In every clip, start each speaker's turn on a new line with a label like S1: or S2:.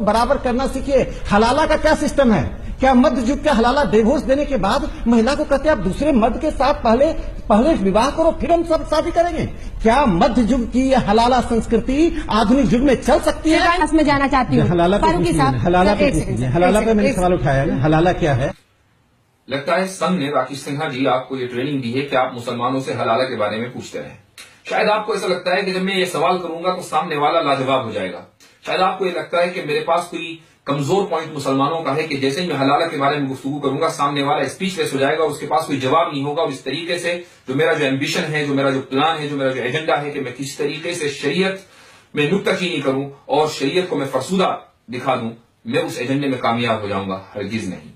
S1: बराबर करना सीखिए। हलाला का क्या सिस्टम है? क्या मध्य युग के हलाला डिवोर्स देने के बाद महिला को कहते हैं आप दूसरे मर्द के साथ पहले विवाह करो फिर हम सब शादी करेंगे? क्या मध्य युग की यह हलाला संस्कृति आधुनिक युग में चल सकती है?
S2: मैं जाना चाहती हूँ
S1: हलाला पे मैंने सवाल उठाया है, हलाला क्या है?
S3: लगता है संघ ने राकेश सिन्हा जी आपको ये ट्रेनिंग दी है कि आप मुसलमानों से हलाला के बारे में पूछते रहें। शायद आपको ऐसा लगता है कि जब मैं ये सवाल करूंगा तो सामने वाला लाजवाब हो जाएगा। शायद आपको ये लगता है कि मेरे पास कोई कमजोर पॉइंट मुसलमानों का है कि जैसे ही मैं हलाला के बारे में गुफ्तगू करूंगा सामने वाला स्पीचलेस हो जाएगा और उसके पास कोई जवाब नहीं होगा। और इस तरीके से जो मेरा जो एम्बिशन है, जो मेरा जो प्लान है, जो मेरा जो एजेंडा है कि मैं किस तरीके से शरीयत में नुक्ताचीनी करूं और शरीयत को मैं फरसूदा दिखा दूं, मैं उस एजेंडे में कामयाब हो जाऊंगा? हरगिज नहीं।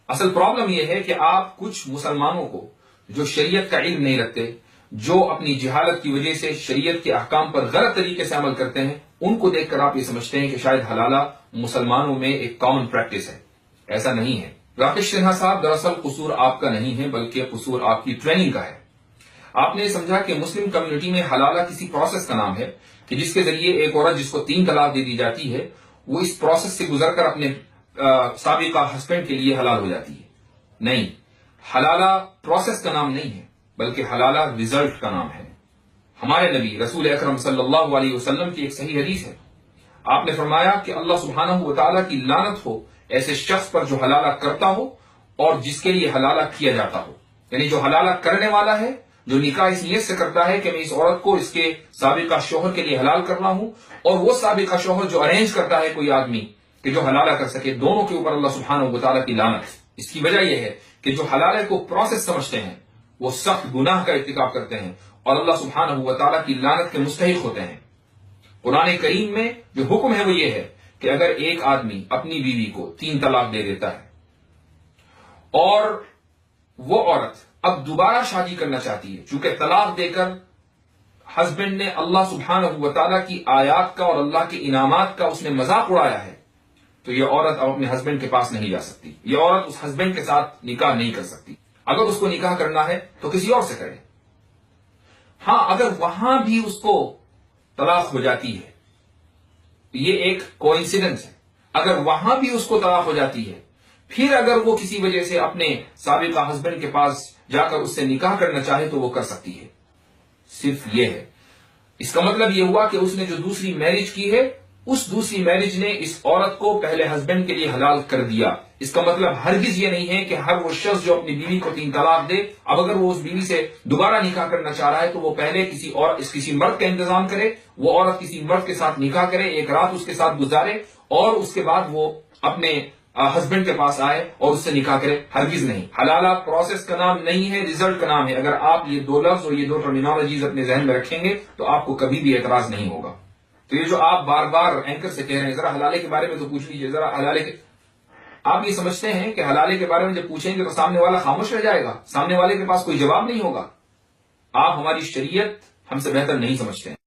S3: असल प्रॉब्लम यह है कि आप कुछ मुसलमानों को जो शरीयत का इल्म नहीं रखते, जो अपनी जहालत की वजह से शरीयत के अहकाम पर गलत तरीके से अमल करते हैं, उनको देखकर आप ये समझते हैं कि शायद हलाला मुसलमानों में एक कॉमन प्रैक्टिस है। ऐसा नहीं है राकेश सिन्हा साहब। दरअसल कसूर आपका नहीं है बल्कि कसूर आपकी ट्रेनिंग का है। आपने समझा कि मुस्लिम कम्युनिटी में हलाला किसी प्रोसेस का नाम है कि जिसके जरिए एक औरत जिसको 3 तलाक दे दी जाती है वो इस प्रोसेस से गुजरकर अपने साबिका हस्बैंड के लिए हलाल हो जाती है। नहीं, हलाला प्रोसेस का नाम नहीं है बल्कि हलाला रिजल्ट का नाम है। हमारे नबी रसूल अकरम सल्लल्लाहु अलैहि वसल्लम की एक सही हदीस है। आपने फरमाया कि अल्लाह सुब्हानहू व तआला की लानत हो ऐसे शख्स पर जो हलाला करता हो और जिसके लिए हलाला किया जाता हो। यानी जो हलाला करने वाला है, जो निकाह इस नियत से करता है कि मैं इस औरत को इसके साबिका शौहर के लिए हलाल कर रहा हूं, और वो साबिका शौहर जो अरेंज करता है कोई आदमी कि जो हलाला कर सके, दोनों के ऊपर अल्लाह सुब्हानहू व तआला की लानत। इसकी वजह यह है कि जो हलाले को प्रोसेस समझते हैं वो सख्त गुनाह का इर्तिकाब करते हैं और अल्लाह सुब्हानहू व तआला की लानत के मुस्तहिक होते हैं। कुरान करीम में जो हुक्म है वो ये है कि अगर एक आदमी अपनी बीवी को 3 तलाक दे देता है और वो औरत अब दोबारा शादी करना चाहती है, चूंकि तलाक देकर हस्बैंड ने अल्लाह सुब्हानहू व तआला की आयात का और अल्लाह के इनामात का उसने मजाक उड़ाया है, तो यह औरत अब अपने हस्बैंड के पास नहीं जा सकती। यह औरत उस हस्बैंड के साथ निकाह नहीं कर सकती। अगर उसको निकाह करना है तो किसी और से करे। हां, अगर वहां भी उसको तलाक हो जाती है, ये एक कोइंसिडेंस है, अगर वहां भी उसको तलाक हो जाती है, फिर अगर वो किसी वजह से अपने साबिका हस्बैंड के पास जाकर उससे निकाह करना चाहे तो वो कर सकती है। सिर्फ ये है। इसका मतलब ये हुआ कि उसने जो दूसरी मैरिज की है, उस दूसरी मैरिज ने इस औरत को पहले हस्बैंड के लिए हलाल कर दिया। इसका मतलब हरगिज ये नहीं है कि हर वो शख्स जो अपनी बीवी को 3 तलाक दे, अब अगर वो उस बीवी से दोबारा निकाह करना चाह रहा है तो वो पहले किसी मर्द का इंतजाम करे, वो औरत किसी मर्द के साथ निकाह करे, एक रात उसके साथ गुजारे और उसके बाद वो अपने हस्बैंड के पास आए और उससे निकाह करे। हरगिज नहीं। हलाला प्रोसेस का नाम नहीं है, रिजल्ट का नाम है। अगर आप ये 2 लफ्ज और ये 2 टर्मिनोलॉजीज अपने जहन में रखेंगे तो आपको कभी भी एतराज नहीं होगा। तो ये जो आप बार बार एंकर से कह रहे हैं जरा हलाले के बारे में तो पूछ लीजिए, जरा हलाले के, आप ये समझते हैं कि हलाले के बारे में जब पूछेंगे तो सामने वाला खामोश रह जाएगा, सामने वाले के पास कोई जवाब नहीं होगा? आप हमारी शरीयत हमसे बेहतर नहीं समझते हैं।